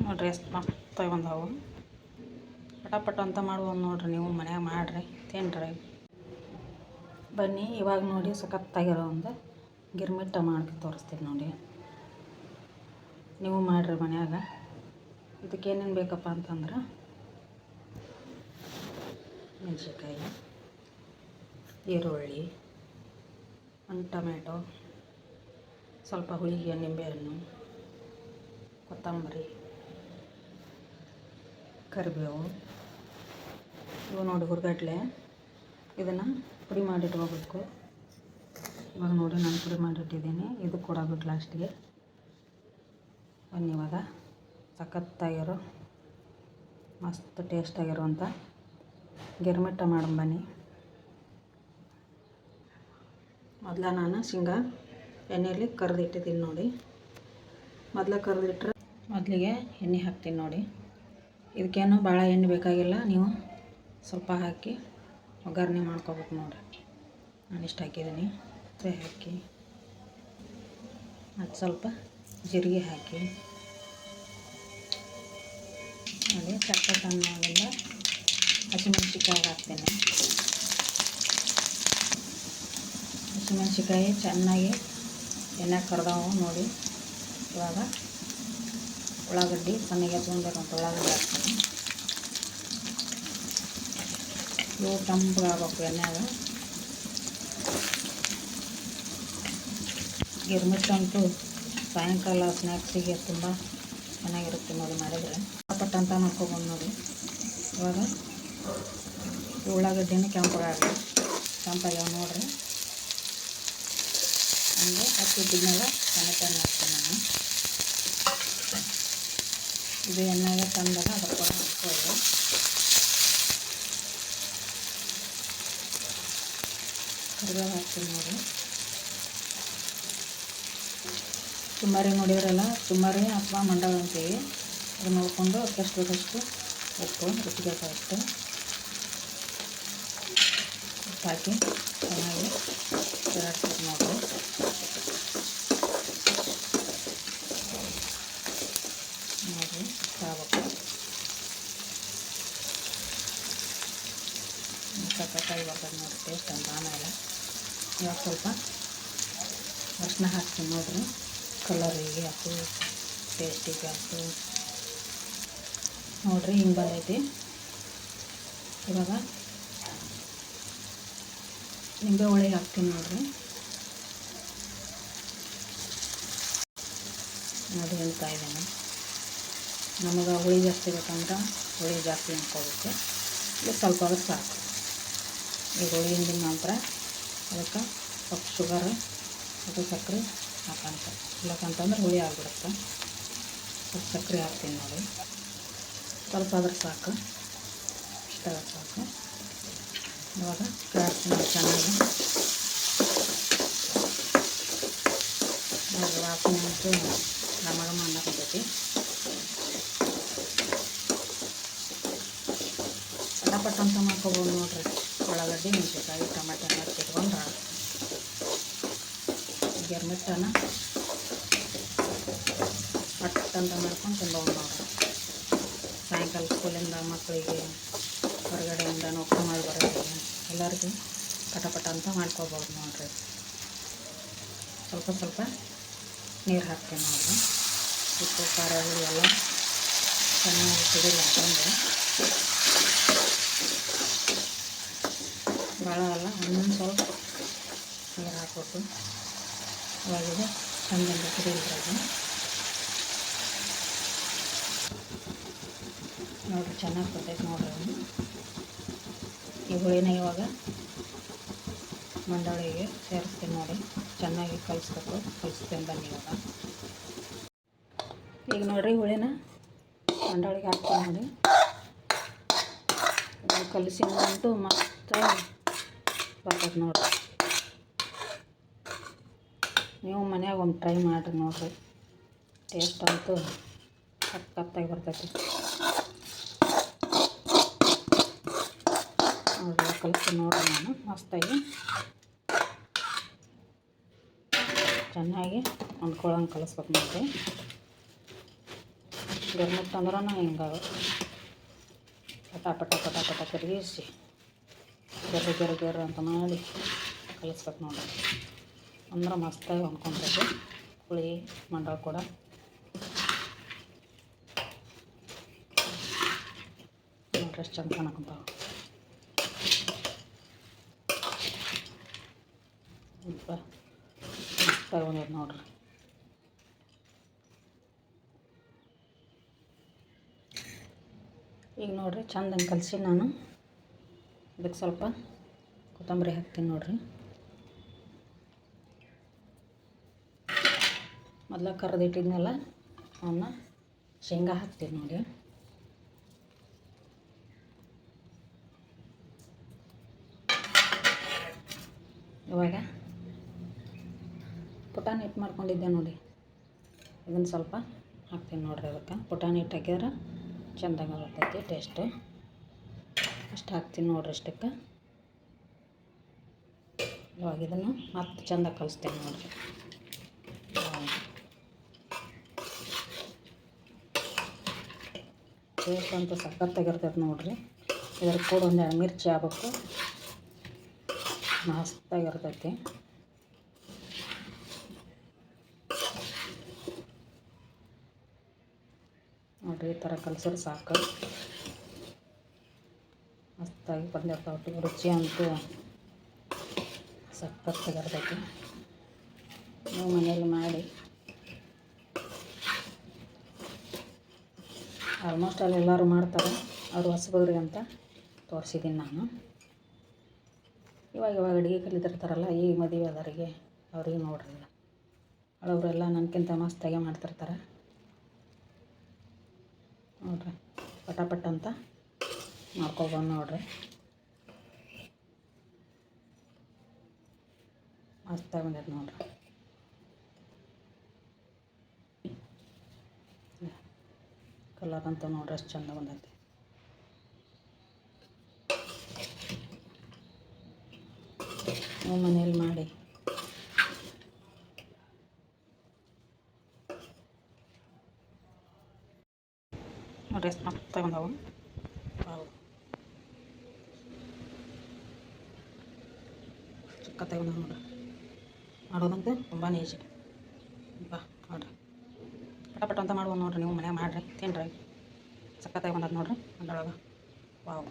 ನೋಡಿರಿ ಎಷ್ಟು ಮಸ್ತಾಗಿ ಬಂದವು. ಪಟ ಅಂತ ಮಾಡುವ ನೋಡಿರಿ, ನೀವು ಮನ್ಯಾಗ ಮಾಡಿರಿ ತಿನ್ನಿರಿ. ಬನ್ನಿ ಇವಾಗ ನೋಡಿ ಸಖತ್ತಾಗಿರೋ ಒಂದು ಗಿರ್ಮಿಟ್ಟ ಮಾಡಿ ತೋರಿಸ್ತೀನಿ ನೋಡಿ. ನೀವು ಮಾಡಿರಿ ಮನ್ಯಾಗ. ಇದಕ್ಕೆ ಏನೇನು ಬೇಕಪ್ಪ ಅಂತಂದ್ರೆ ಮೆಣಸಿನ್ಕಾಯಿ, ಈರುಳ್ಳಿ, ಒಂದು ಟೊಮೆಟೊ, ಸ್ವಲ್ಪ ಹುಳಿಗೆ ನಿಂಬೆಹಣ್ಣು, ಕೊತ್ತಂಬರಿ, ಕರಿಬೇವು, ಇವು ನೋಡಿ ಹುರ್ಗಡ್ಲೆ. ಇದನ್ನು ಪುಡಿ ಮಾಡಿಟ್ಕೋಬೇಕು. ಇವಾಗ ನೋಡಿ ನಾನು ಪುಡಿ ಮಾಡಿಟ್ಟಿದ್ದೀನಿ. ಇದು ಕೊಡಬೇಕು ಲಾಸ್ಟಿಗೆ. ಬನ್ನಿ ಇವಾಗ ಸಖತ್ತಾಗಿರೋ ಮಸ್ತ್ ಟೇಸ್ಟಾಗಿರೋಂಥ ಗಿರ್ಮಿಟ್ಟ ಮಾಡೋಣ ಬನ್ನಿ. ಮೊದಲ ನಾನು ಶೇಂಗಾ ಎಣ್ಣೆಯಲ್ಲಿ ಕರೆದಿಟ್ಟಿದ್ದೀನಿ ನೋಡಿ. ಮೊದಲಿಗೆ ಎಣ್ಣೆ ಹಾಕ್ತೀನಿ ನೋಡಿ. ಇದಕ್ಕೇನು ಭಾಳ ಎಣ್ಣೆ ಬೇಕಾಗಿಲ್ಲ, ನೀವು ಸ್ವಲ್ಪ ಹಾಕಿ ಒಗ್ಗರಣೆ ಮಾಡ್ಕೋಬೇಕು ನೋಡಿರಿ. ನಾನು ಇಷ್ಟು ಹಾಕಿದ್ದೀನಿ. ಹಾಕಿ ಮತ್ತು ಸ್ವಲ್ಪ ಜೀರಿಗೆ ಹಾಕಿ ನೋಡಿ. ಚಟ್ಪಟ್ ಅನ್ನೋದೆಲ್ಲ ಹಸಿಮೆಣ್ಸಿಕಾಯಿ ಹಾಕ್ತೀನಿ. ಹಸಿಮೆಣ್ಸಿಕಾಯಿ ಚೆನ್ನಾಗಿ ಎಣ್ಣೆ ಕರೆದವು ನೋಡಿ. ಇವಾಗ ಉಳ್ಳಾಗಡ್ಡಿ ಸಣ್ಣಗೆ ಹಚ್ಕೊಬೇಕಂತ ಉಳ್ಳಾಗಡ್ಡಿ ಹಾಕ್ತೀನಿ. ಇವು ತಂಪಾಗಬೇಕು ಎಣ್ಣೆಗ. ಗಿರ್ಮಿಟ್ ಅಂತೂ ಸಾಯಂಕಾಲ ಸ್ನ್ಯಾಕ್ಸಿಗೆ ತುಂಬ ಚೆನ್ನಾಗಿರುತ್ತೆ ನೋಡಿ ಮಾಡಿದರೆ. ಪಟ್ ಅಂತ ಮಾಡ್ಕೊಬೋದು ನೋಡಿ. ಇವಾಗ ಉಳ್ಳಾಗಡ್ಡಿನೂ ಕೆಂಪಾಗ್ಯಾವ ನೋಡಿರಿ. ಹಂಗೆ ಹಚ್ಚಿಟ್ಟಿದ್ನೆಲ್ಲ ಟೊಮೆಟೊನ ಹಾಕ್ತೀನಿ ನಾನು. ಇದು ಎಣ್ಣೆಗೆ ತಂದಾಗ ಅದ್ರ ಕೂಡ ಹಾಕ್ಬೋದು. ಕರಿಬೇವು ಹಾಕ್ತೀನಿ ನೋಡಿ. ಚುಮ್ಮರಿ ನೋಡಿದ್ರಲ್ಲ, ಚುಮ್ಮರಿ ಅಥವಾ ಮಂಡಾಳ ಅಂತೀವಿ. ಅದು ನೋಡಿಕೊಂಡು ಎಷ್ಟು ಬೇಕಷ್ಟು ಉಪ್ಪು, ರುಚಿಗೆ ಬೇಕಾಗುತ್ತೆ ಉಪ್ಪು ಹಾಕಿ ಚೆನ್ನಾಗಿ ತಿರುಗಾಡ್ಬೇಕು ನೋಡಿರಿ. ನೋಡಿ ಸಾಗಬೇಕು. ಸಕ್ಕತ್ತಾಗಿ ಬರ್ತದೆ ನೋಡಿ ಟೇಸ್ಟ್ ಅಂತ. ಆಮೇಲೆ ಇವಾಗ ಸ್ವಲ್ಪ ಅರಿಶಿನ ಹಾಕ್ತೀನಿ ನೋಡಿರಿ. ಕಲರಿಗೆ ಹಾಕು, ಟೇಸ್ಟಿಗೆ ಹಾಕು ನೋಡಿರಿ. ಹಿಂಗೆ ಬಂದೈತಿ. ಇವಾಗ ನಿಂಬೆ ಹುಳಿ ಹಾಕ್ತೀನಿ ನೋಡಿರಿ. ನೋಡಿ ಹೇಳ್ತಾ ಇದ್ದೀನಿ. ನಮಗೆ ಹುಳಿ ಜಾಸ್ತಿ ಬೇಕಂದ್ರೆ ಹುಳಿ ಜಾಸ್ತಿ ಹಾಕ್ಕೋಬೇಕು. ಇದು ಸ್ವಲ್ಪ ಆದ್ರೆ ಸಾಕು. ಈಗ ಹುಳಿ ಹಿಂದಿನ ನಂತರ ಅದಕ್ಕೆ ಸ್ವಲ್ಪ ಶುಗರ್ ಮತ್ತು ಸಕ್ಕರೆ ಹಾಕಂತ. ಇಲ್ಲಕ್ಕಂತಂದ್ರೆ ಹುಳಿ ಆಗಿಬಿಡುತ್ತೆ. ಸ್ವಲ್ಪ ಸಕ್ಕರೆ ಹಾಕ್ತೀನಿ ನೋಡಿ. ಸ್ವಲ್ಪ ಆದ್ರೆ ಸಾಕು, ಇಷ್ಟಾದ್ರೆ ಸಾಕು. ಇವಾಗ ಕಾಡ್ತೀನಿ ಚೆನ್ನಾಗಿ ನೋಡಿ. ವಾಸನೆ ಅಂತೂ ಘಮ ಅನ್ನಕತ್ತೈತಿ. ಪಟ ಅಂತ ಮಾಡ್ಕೊಬೋದು ನೋಡಿರಿ. ಉಳ್ಳಾಗಡ್ಡಿ, ಮೆಣಸಿನ್ಕಾಯಿ, ಟೊಮೆಟೊ ಹಚ್ಚಿಟ್ಕೊಂಡ್ರೆ ಗಿರ್ಮಿಟ್ಟನ ಪಟ್ ಅಂತ ಮಾಡ್ಕೊಂಡು ತಿನ್ಬೋದು ನೋಡ್ರಿ. ಸಾಯಂಕಾಲ ಸ್ಕೂಲಿಂದ ಮಕ್ಕಳಿಗೆ ಹೊರಗಡೆಯಿಂದ ಊಟ ಮಾಡಿ ಬರೋರಿಗೆ ಎಲ್ಲರಿಗೂ ಪಟ ಅಂತ ಮಾಡ್ಕೊಬೋದು ನೋಡಿರಿ. ಸ್ವಲ್ಪ ನೀರು ಹಾಕ್ತೀನಿ ನೋಡಿರಿ. ಉಪ್ಪು ಖಾರ ಹುಳಿ ಎಲ್ಲ ಚೆನ್ನಾಗಿ ಕುದಿಲ್ಲ ಅಂತಂದು ಭಾಳ ಅಲ್ಲ, ಇನ್ನೊಂದು ಸ್ವಲ್ಪ ನೀರು ಹಾಕ್ಬೇಕು. ಇವಾಗಿದೆ ಚಂದಿಂದ ಕುದಿಲ್ರಿ ನೋಡಿರಿ. ಚೆನ್ನಾಗಿ ಕೊಟ್ಟೈತೆ ನೋಡಿರಿ. ಈ ಹುಳಿನ ಇವಾಗ ಮಂಡಾಳಿಗೆ ಸೇರಿಸ್ತೀನಿ ನೋಡಿ. ಚೆನ್ನಾಗಿ ಕಲಿಸ್ಬೇಕು. ಕಲಿಸ್ತೀನಿ ಬನ್ನಿ. ಈಗ ನೋಡಿರಿ ಹುಳಿನ ಮಂಡಾಳಿಗೆ ಹಾಕ್ತೀನಿ ನೋಡಿ. ಕಲಿಸಿದಂತೂ ಮಸ್ತ್ ಬರ್ತೈತೆ ನೋಡಿರಿ. ನೀವು ಮನ್ಯಾಗ ಒಂದು ಟ್ರೈ ಮಾಡಿರಿ ನೋಡಿರಿ. ಟೇಸ್ಟ್ ಅಂತೂ ಸಖತ್ತಾಗಿ ಬರ್ತೈತಿ ನೋಡಿರಿ. ಕಲಿಸ್ತೀನಿ ನೋಡಿರಿ ನಾನು ಮಸ್ತಾಗಿ ಚೆನ್ನಾಗಿ ಹೊಂದ್ಕೊಳ್ಳೋಂಗೆ ಕಲಿಸ್ಬೇಕು ನೋಡಿರಿ. ಗರ್ಮುಟ್ಟಂದ್ರೆ ಹಿಂಗೆ ಪಟ ಪಟ ಪಟ ಪಟ ಕರಗಿಸಿ ಗರ ಅಂತ ಮಾಡಿ ಕಲಿಸ್ಬೇಕು ನೋಡ್ರಿ. ಅಂದ್ರೆ ಮಸ್ತಾಗಿ ಹೊಂದ್ಕೊಂತೈತಿ ಹುಳಿ ಮಂಡಾಳ ಕೂಡ. ನೋಡ್ರಿ ಎಷ್ಟು ಚಂದ ಕಾಣಕಂತಾವೆ. ಮಸ್ತಾಗಿ ಬಂದೈತೆ ನೋಡ್ರಿ. ಈಗ ನೋಡಿರಿ ಚಂದಂಗೆ ಕಲಸಿ ನಾನು ಇದಕ್ಕೆ ಸ್ವಲ್ಪ ಕೊತ್ತಂಬರಿ ಹಾಕ್ತೀನಿ ನೋಡಿರಿ. ಮೊದಲ ಕರೆದಿಟ್ಟಿದ್ನೆಲ್ಲ ಅವನ್ನ ಶೇಂಗಾ ಹಾಕ್ತೀನಿ ನೋಡಿ. ಇವಾಗ ಪುಟಾಣಿ ಹಿಟ್ಟು ಮಾಡ್ಕೊಂಡಿದ್ದೆ ನೋಡಿ, ಇದನ್ನು ಸ್ವಲ್ಪ ಹಾಕ್ತೀನಿ ನೋಡಿರಿ. ಅದಕ್ಕೆ ಪುಟಾಣಿ ಹಿಟ್ಟು ಹಾಕಿದ್ರೆ ಚೆಂದಾಗಿ ಬರ್ತೈತಿ ಟೇಸ್ಟು. ಅಷ್ಟು ಹಾಕ್ತೀನಿ ನೋಡಿರಿ ಇಷ್ಟಕ್ಕೆ. ಇವಾಗ ಇದನ್ನು ಮತ್ತೆ ಚೆಂದ ಕಲಿಸ್ತೇನೆ ನೋಡಿರಿ. ಟೇಸ್ಟ್ ಅಂತೂ ಸಖತ್ತಾಗಿರ್ತೈತೆ ನೋಡಿರಿ. ಇದ್ರ ಕೂಡ ಒಂದೆರಡು ಮಿರ್ಚಿ ಆಗ್ಬೇಕು, ಮಸ್ತಾಗಿರ್ತೈತಿ. ನೋಡಿರಿ ಈ ಥರ ಕಲಸಿದ್ರೆ ಸಾಕು. ಮಸ್ತಾಗಿ ಬಂದಿರ್ತಾವೆ. ರುಚಿ ಅಂತೂ ಸಖತ್ತಾಗಿರ್ತೈತಿ. ನೀವು ಮನೇಲಿ ಮಾಡಿ ಆಲ್ಮೋಸ್ಟ್ ಅಲ್ಲಿ ಎಲ್ಲರೂ ಮಾಡ್ತಾರೆ. ಅವರು ಹೊಸಬರಿಗೆ ಅಂತ ತೋರಿಸಿದ್ದೀನಿ ನಾನು. ಇವಾಗ ಅಡುಗೆ ಕಲಿತಿರ್ತಾರಲ್ಲ ಈ ಮದುವೆ ಆದವರಿಗೆ ಅವ್ರಿಗೆ ನೋಡ್ರಿ, ಅವರೆಲ್ಲ ನನಗಿಂತ ಮಸ್ತಾಗೆ ಮಾಡ್ತಿರ್ತಾರೆ ನೋಡ್ರಿ. ಪಟ ಅಂತ ಮಾಡ್ಕೊಬೋದು ನೋಡ್ರಿ. ಮಸ್ತಾಗಿ ಬಂದೈತೆ ನೋಡ್ರಿ. ಕಲರ್ ಅಂತ ನೋಡ್ರಿ ಎಷ್ಟು ಚಂದ ಬಂದೈತಿ. ನೀವು ಮನೇಲಿ ಮಾಡಿ ನೋಡ್ರಿ ಎಷ್ಟು ಮಸ್ತಾಗಿ ಬಂದವು. ಸಖತ್ತಾಗಿ ಬಂದವು ನೋಡ್ರಿ. ಮಾಡೋದಂತೂ ತುಂಬಾ ಈಜಿ. ನೋಡ್ರಿ ಪಟ ಅಂತ ಮಾಡ್ಬೋದು ನೋಡ್ರಿ. ನೀವು ಮನ್ಯಾಗ ಮಾಡಿರಿ ತಿನ್ನಿರಿ. ಸಖತ್ತಾಗಿ ಬಂದದ್ದು ನೋಡ್ರಿ ಮಂಡಾಳಗ. ವಾವ್.